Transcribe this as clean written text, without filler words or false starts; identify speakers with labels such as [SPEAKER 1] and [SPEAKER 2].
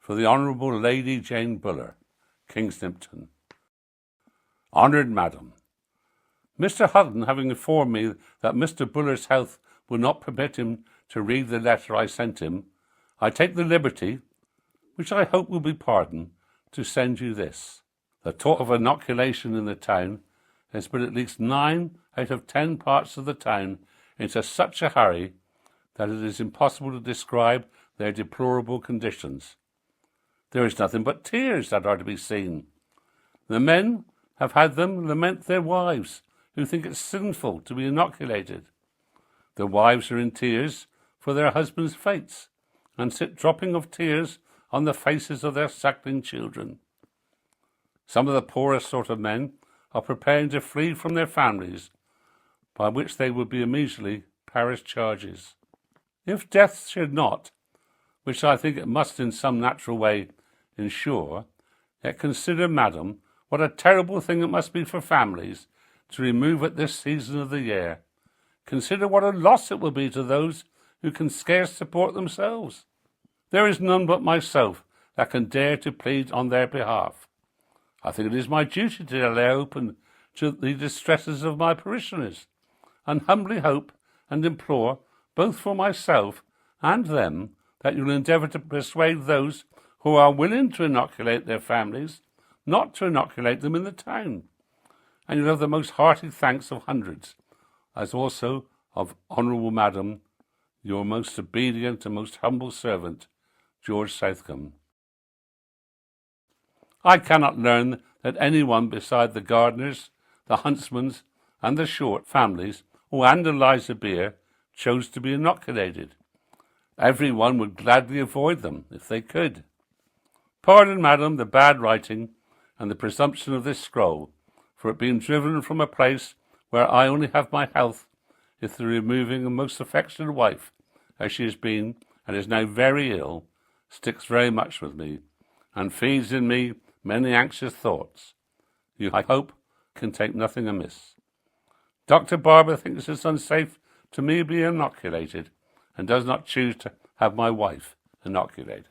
[SPEAKER 1] for the Honourable Lady Jane Buller, Kingsnimpton. Honoured Madam, Mr. Hutton having informed me that Mr. Buller's health will not permit him to read the letter I sent him, I take the liberty, which I hope will be pardoned, to send you this. The talk of inoculation in the town has put at least 9 out of 10 parts of the town into such a hurry that it is impossible to describe their deplorable conditions. There is nothing but tears that are to be seen. The men have had them lament their wives, who think it sinful to be inoculated. The wives are in tears for their husbands' fates, and sit dropping of tears on the faces of their suckling children. Some of the poorest sort of men are preparing to flee from their families, by which they would be immediately parish charges. If death should not, which I think it must in some natural way ensure, yet consider, madam, what a terrible thing it must be for families to remove at this season of the year. Consider what a loss it will be to those who can scarce support themselves. There is none but myself that can dare to plead on their behalf. I think it is my duty to lay open to the distresses of my parishioners, and humbly hope and implore, both for myself and them, that you will endeavour to persuade those who are willing to inoculate their families not to inoculate them in the town. And you'll have the most hearty thanks of hundreds, as also of Honourable Madam, your most obedient and most humble servant, George Southcomb. I cannot learn that anyone beside the Gardeners, the Huntsmans, and the Short families, and Eliza Beer, chose to be inoculated. Every one would gladly avoid them if they could. Pardon, madam, the bad writing and the presumption of this scroll, for it being driven from a place where I only have my health, if the removing a most affectionate wife, as she has been and is now very ill, sticks very much with me, and feeds in me many anxious thoughts. You, I hope, can take nothing amiss. Dr. Barber thinks it unsafe to me to be inoculated, and does not choose to have my wife inoculated.